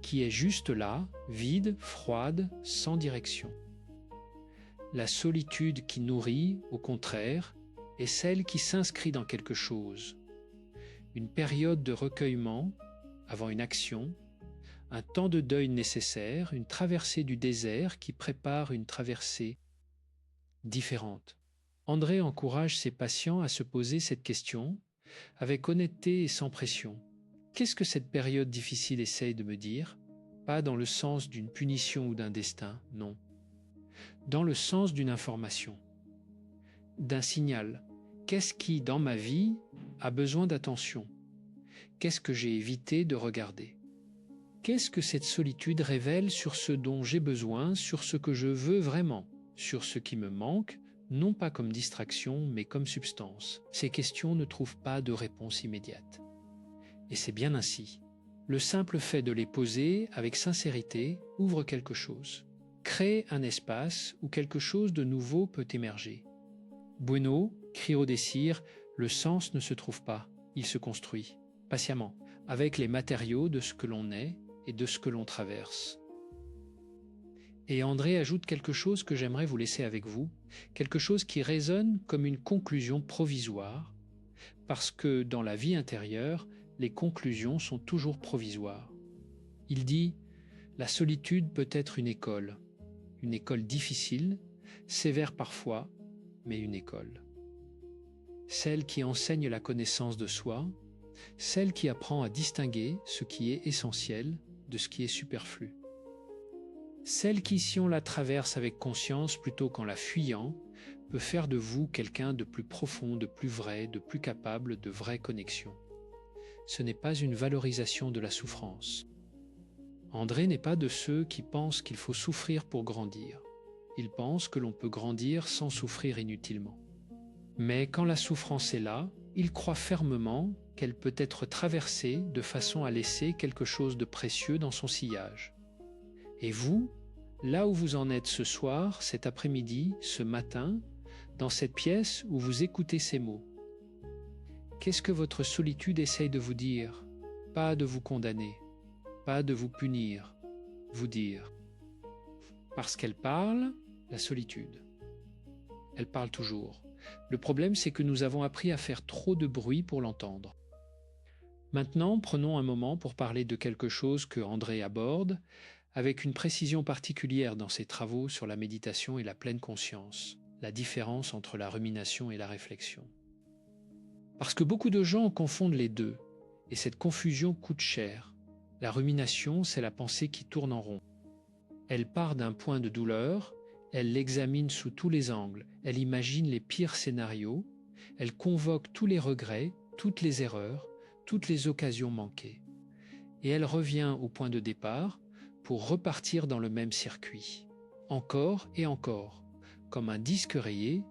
qui est juste là, vide, froide, sans direction. La solitude qui nourrit, au contraire, est celle qui s'inscrit dans quelque chose. Une période de recueillement avant une action, un temps de deuil nécessaire, une traversée du désert qui prépare une traversée différente. André encourage ses patients à se poser cette question avec honnêteté et sans pression. Qu'est-ce que cette période difficile essaye de me dire? Pas dans le sens d'une punition ou d'un destin, non. Dans le sens d'une information, d'un signal. Qu'est-ce qui, dans ma vie, a besoin d'attention? Qu'est-ce que j'ai évité de regarder? Qu'est-ce que cette solitude révèle sur ce dont j'ai besoin, sur ce que je veux vraiment, sur ce qui me manque, non pas comme distraction, mais comme substance? Ces questions ne trouvent pas de réponse immédiate. Et c'est bien ainsi. Le simple fait de les poser avec sincérité ouvre quelque chose. Crée un espace où quelque chose de nouveau peut émerger. Bueno, Cryodésir, le sens ne se trouve pas, il se construit, patiemment, avec les matériaux de ce que l'on est et de ce que l'on traverse. Et André ajoute quelque chose que j'aimerais vous laisser avec vous, quelque chose qui résonne comme une conclusion provisoire, parce que dans la vie intérieure, les conclusions sont toujours provisoires. Il dit « La solitude peut être une école difficile, sévère parfois, mais une école. Celle qui enseigne la connaissance de soi, celle qui apprend à distinguer ce qui est essentiel de ce qui est superflu. Celle qui, si on la traverse avec conscience plutôt qu'en la fuyant, peut faire de vous quelqu'un de plus profond, de plus vrai, de plus capable de vraie connexion. Ce n'est pas une valorisation de la souffrance. André n'est pas de ceux qui pensent qu'il faut souffrir pour grandir. Il pense que l'on peut grandir sans souffrir inutilement. Mais quand la souffrance est là, il croit fermement qu'elle peut être traversée de façon à laisser quelque chose de précieux dans son sillage. Et vous, là où vous en êtes ce soir, cet après-midi, ce matin, dans cette pièce où vous écoutez ces mots, qu'est-ce que votre solitude essaye de vous dire? Pas de vous condamner, pas de vous punir, vous dire. Parce qu'elle parle, la solitude. Elle parle toujours. Le problème, c'est que nous avons appris à faire trop de bruit pour l'entendre. Maintenant, prenons un moment pour parler de quelque chose que André aborde, avec une précision particulière dans ses travaux sur la méditation et la pleine conscience, la différence entre la rumination et la réflexion. Parce que beaucoup de gens confondent les deux, et cette confusion coûte cher. La rumination, c'est la pensée qui tourne en rond. Elle part d'un point de douleur, elle l'examine sous tous les angles, elle imagine les pires scénarios, elle convoque tous les regrets, toutes les erreurs, toutes les occasions manquées. Et elle revient au point de départ pour repartir dans le même circuit, encore et encore, comme un disque rayé,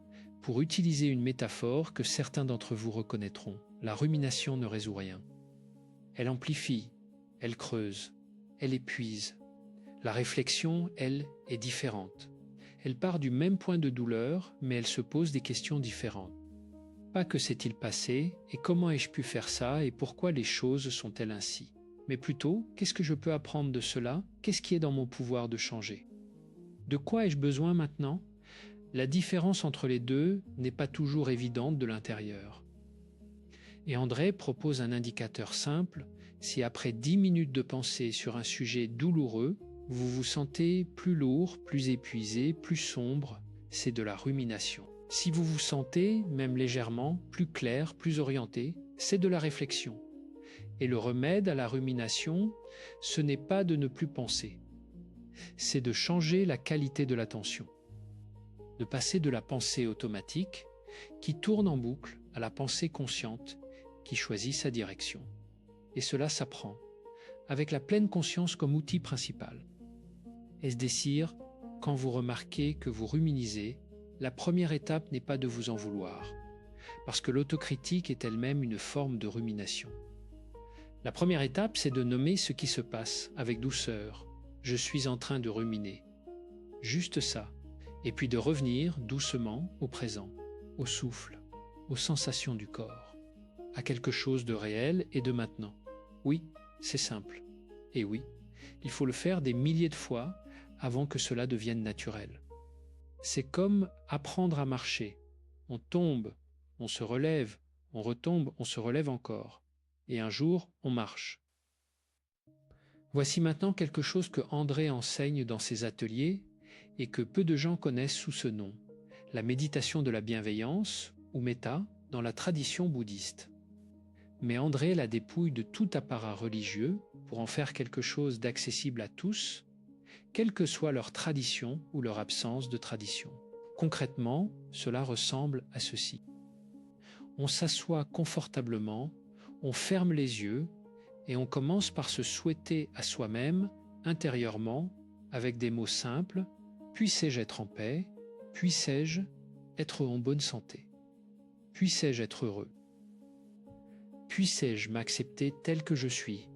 pour utiliser une métaphore que certains d'entre vous reconnaîtront. La rumination ne résout rien. Elle amplifie, elle creuse, elle épuise. La réflexion, elle, est différente. Elle part du même point de douleur, mais elle se pose des questions différentes. Pas que s'est-il passé, et comment ai-je pu faire ça, et pourquoi les choses sont-elles ainsi? Mais plutôt, qu'est-ce que je peux apprendre de cela? Qu'est-ce qui est dans mon pouvoir de changer? De quoi ai-je besoin maintenant? La différence entre les deux n'est pas toujours évidente de l'intérieur. Et André propose un indicateur simple. Si après 10 minutes de pensée sur un sujet douloureux, vous vous sentez plus lourd, plus épuisé, plus sombre, c'est de la rumination. Si vous vous sentez, même légèrement, plus clair, plus orienté, c'est de la réflexion. Et le remède à la rumination, ce n'est pas de ne plus penser, c'est de changer la qualité de l'attention, de passer de la pensée automatique qui tourne en boucle à la pensée consciente qui choisit sa direction. Et cela s'apprend, avec la pleine conscience comme outil principal. Est-ce désir, quand vous remarquez que vous ruminisez, la première étape n'est pas de vous en vouloir, parce que l'autocritique est elle-même une forme de rumination. La première étape, c'est de nommer ce qui se passe avec douceur. Je suis en train de ruminer. Juste ça. Et puis de revenir doucement au présent, au souffle, aux sensations du corps, à quelque chose de réel et de maintenant. Oui, c'est simple. Et oui, il faut le faire des milliers de fois avant que cela devienne naturel. C'est comme apprendre à marcher. On tombe, on se relève, on retombe, on se relève encore. Et un jour, on marche. Voici maintenant quelque chose que André enseigne dans ses ateliers et que peu de gens connaissent sous ce nom, la méditation de la bienveillance, ou méta, dans la tradition bouddhiste. Mais André la dépouille de tout apparat religieux pour en faire quelque chose d'accessible à tous, quelle que soit leur tradition ou leur absence de tradition. Concrètement, cela ressemble à ceci. On s'assoit confortablement, on ferme les yeux et on commence par se souhaiter à soi-même, intérieurement, avec des mots simples, puissé-je être en paix, puissé-je être en bonne santé, puissé-je être heureux, puissé-je m'accepter tel que je suis.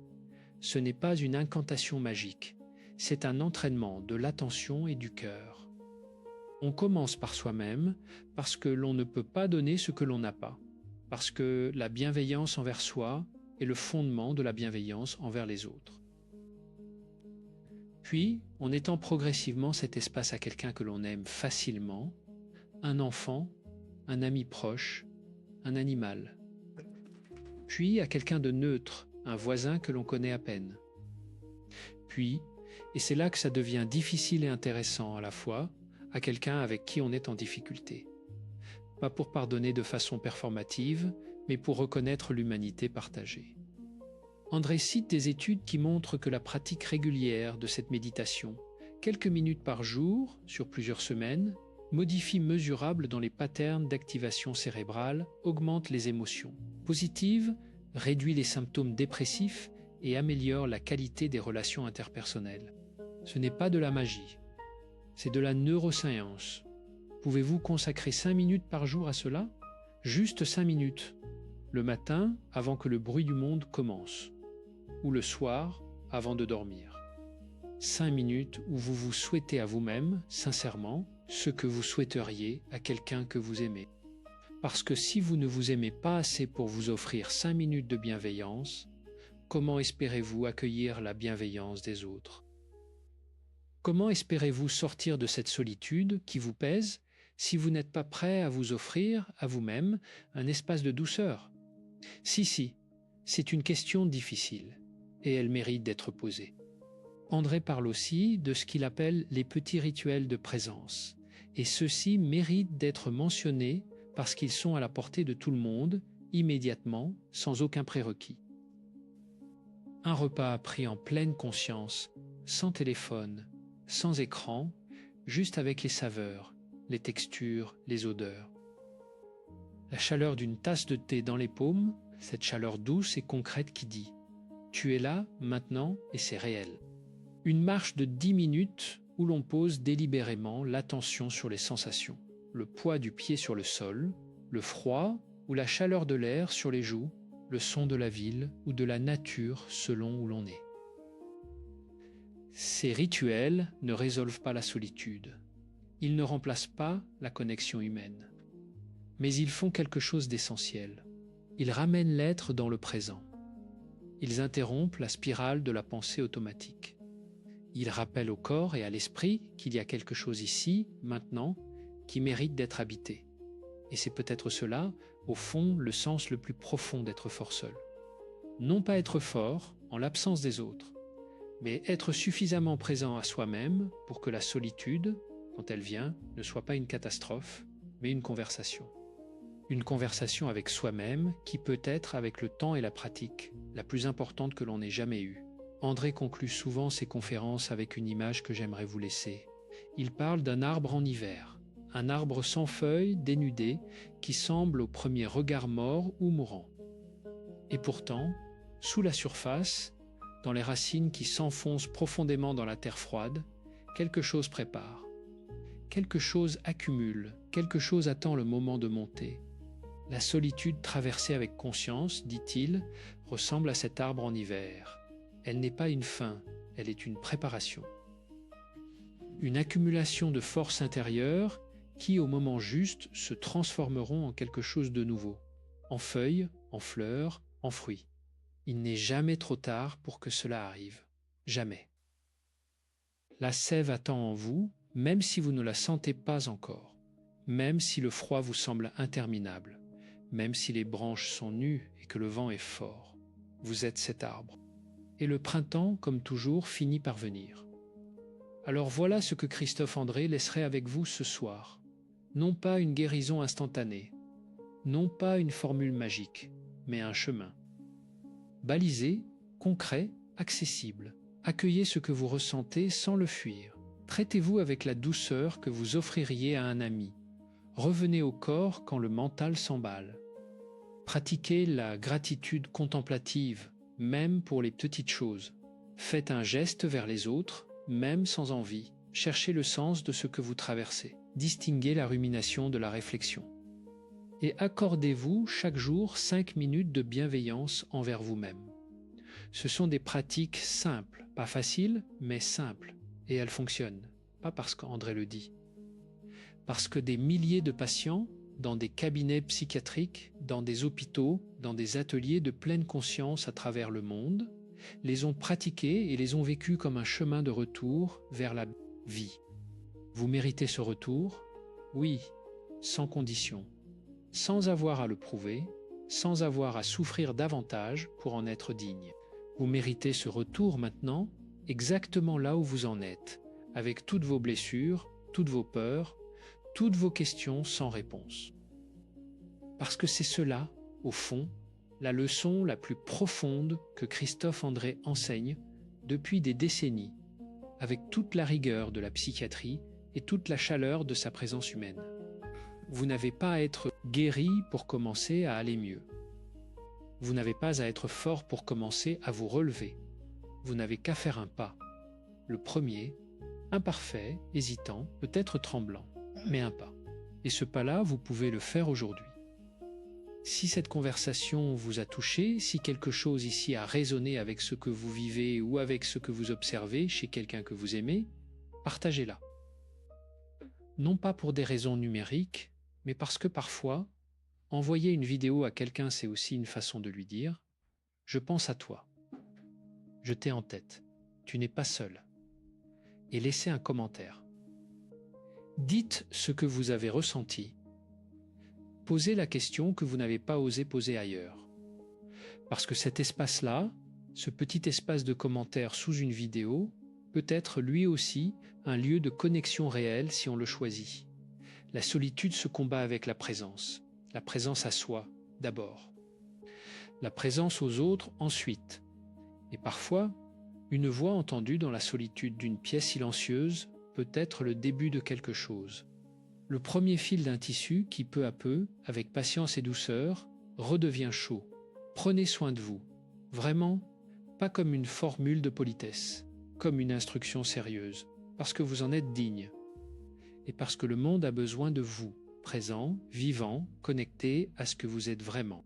Ce n'est pas une incantation magique, c'est un entraînement de l'attention et du cœur. On commence par soi-même parce que l'on ne peut pas donner ce que l'on n'a pas, parce que la bienveillance envers soi est le fondement de la bienveillance envers les autres. Puis, on étend progressivement cet espace à quelqu'un que l'on aime facilement, un enfant, un ami proche, un animal. Puis à quelqu'un de neutre, un voisin que l'on connaît à peine. Puis, et c'est là que ça devient difficile et intéressant à la fois, à quelqu'un avec qui on est en difficulté. Pas pour pardonner de façon performative, mais pour reconnaître l'humanité partagée. André cite des études qui montrent que la pratique régulière de cette méditation, quelques minutes par jour, sur plusieurs semaines, modifie mesurable dans les patterns d'activation cérébrale, augmente les émotions positives, réduit les symptômes dépressifs et améliore la qualité des relations interpersonnelles. Ce n'est pas de la magie, c'est de la neuroscience. Pouvez-vous consacrer 5 minutes par jour à cela? Juste 5 minutes, le matin avant que le bruit du monde commence, ou le soir avant de dormir. 5 minutes où vous vous souhaitez à vous-même, sincèrement, ce que vous souhaiteriez à quelqu'un que vous aimez. Parce que si vous ne vous aimez pas assez pour vous offrir 5 minutes de bienveillance, comment espérez-vous accueillir la bienveillance des autres? Comment espérez-vous sortir de cette solitude qui vous pèse si vous n'êtes pas prêt à vous offrir à vous-même un espace de douceur? Si, c'est une question difficile et elle mérite d'être posée. André parle aussi de ce qu'il appelle les petits rituels de présence, et ceux-ci méritent d'être mentionnés parce qu'ils sont à la portée de tout le monde, immédiatement, sans aucun prérequis. Un repas pris en pleine conscience, sans téléphone, sans écran, juste avec les saveurs, les textures, les odeurs. La chaleur d'une tasse de thé dans les paumes, cette chaleur douce et concrète qui dit « Tu es là, maintenant, et c'est réel ». Une marche de 10 minutes où l'on pose délibérément l'attention sur les sensations, le poids du pied sur le sol, le froid ou la chaleur de l'air sur les joues, le son de la ville ou de la nature selon où l'on est. Ces rituels ne résolvent pas la solitude. Ils ne remplacent pas la connexion humaine. Mais ils font quelque chose d'essentiel. Ils ramènent l'être dans le présent. Ils interrompent la spirale de la pensée automatique. Ils rappellent au corps et à l'esprit qu'il y a quelque chose ici, maintenant, qui mérite d'être habité. Et c'est peut-être cela, au fond, le sens le plus profond d'être fort seul. Non pas être fort en l'absence des autres, mais être suffisamment présent à soi-même pour que la solitude, quand elle vient, ne soit pas une catastrophe, mais une conversation. Une conversation avec soi-même qui peut être, avec le temps et la pratique, la plus importante que l'on ait jamais eue. André conclut souvent ses conférences avec une image que j'aimerais vous laisser. Il parle d'un arbre en hiver, un arbre sans feuilles, dénudé, qui semble au premier regard mort ou mourant. Et pourtant, sous la surface, dans les racines qui s'enfoncent profondément dans la terre froide, quelque chose prépare. Quelque chose accumule, quelque chose attend le moment de monter. La solitude traversée avec conscience, dit-il, ressemble à cet arbre en hiver. Elle n'est pas une fin, elle est une préparation. Une accumulation de forces intérieures qui, au moment juste, se transformeront en quelque chose de nouveau, en feuilles, en fleurs, en fruits. Il n'est jamais trop tard pour que cela arrive. Jamais. La sève attend en vous, même si vous ne la sentez pas encore, même si le froid vous semble interminable, même si les branches sont nues et que le vent est fort. Vous êtes cet arbre. Et le printemps, comme toujours, finit par venir. Alors voilà ce que Christophe André laisserait avec vous ce soir. Non pas une guérison instantanée, non pas une formule magique, mais un chemin. Balisé, concret, accessible. Accueillez ce que vous ressentez sans le fuir. Traitez-vous avec la douceur que vous offririez à un ami. Revenez au corps quand le mental s'emballe. Pratiquez la gratitude contemplative, même pour les petites choses. Faites un geste vers les autres, même sans envie. Cherchez le sens de ce que vous traversez. Distinguez la rumination de la réflexion. Et accordez-vous chaque jour 5 minutes de bienveillance envers vous-même. Ce sont des pratiques simples, pas faciles, mais simples. Et elles fonctionnent. Pas parce qu'André le dit. Parce que des milliers de patients, dans des cabinets psychiatriques, dans des hôpitaux, dans des ateliers de pleine conscience à travers le monde, les ont pratiqués et les ont vécus comme un chemin de retour vers la vie. Vous méritez ce retour? Oui, sans condition, sans avoir à le prouver, sans avoir à souffrir davantage pour en être digne. Vous méritez ce retour maintenant, exactement là où vous en êtes, avec toutes vos blessures, toutes vos peurs, toutes vos questions sans réponse. Parce que c'est cela, au fond, la leçon la plus profonde que Christophe André enseigne depuis des décennies. avec toute la rigueur de la psychiatrie et toute la chaleur de sa présence humaine. Vous n'avez pas à être guéri pour commencer à aller mieux. Vous n'avez pas à être fort pour commencer à vous relever. Vous n'avez qu'à faire un pas. Le premier, imparfait, hésitant, peut-être tremblant, mais un pas. Et ce pas-là, vous pouvez le faire aujourd'hui. Si cette conversation vous a touché, si quelque chose ici a résonné avec ce que vous vivez ou avec ce que vous observez chez quelqu'un que vous aimez, partagez-la. Non pas pour des raisons numériques, mais parce que parfois, envoyer une vidéo à quelqu'un, c'est aussi une façon de lui dire « Je pense à toi. Je t'ai en tête. Tu n'es pas seul. » Et laissez un commentaire. Dites ce que vous avez ressenti. Posez la question que vous n'avez pas osé poser ailleurs. Parce que cet espace-là, ce petit espace de commentaires sous une vidéo, peut être lui aussi un lieu de connexion réelle si on le choisit. La solitude se combat avec la présence à soi d'abord, la présence aux autres ensuite. Et parfois, une voix entendue dans la solitude d'une pièce silencieuse peut être le début de quelque chose. Le premier fil d'un tissu qui, peu à peu, avec patience et douceur, redevient chaud. Prenez soin de vous, vraiment, pas comme une formule de politesse, comme une instruction sérieuse, parce que vous en êtes digne, et parce que le monde a besoin de vous, présent, vivant, connecté à ce que vous êtes vraiment.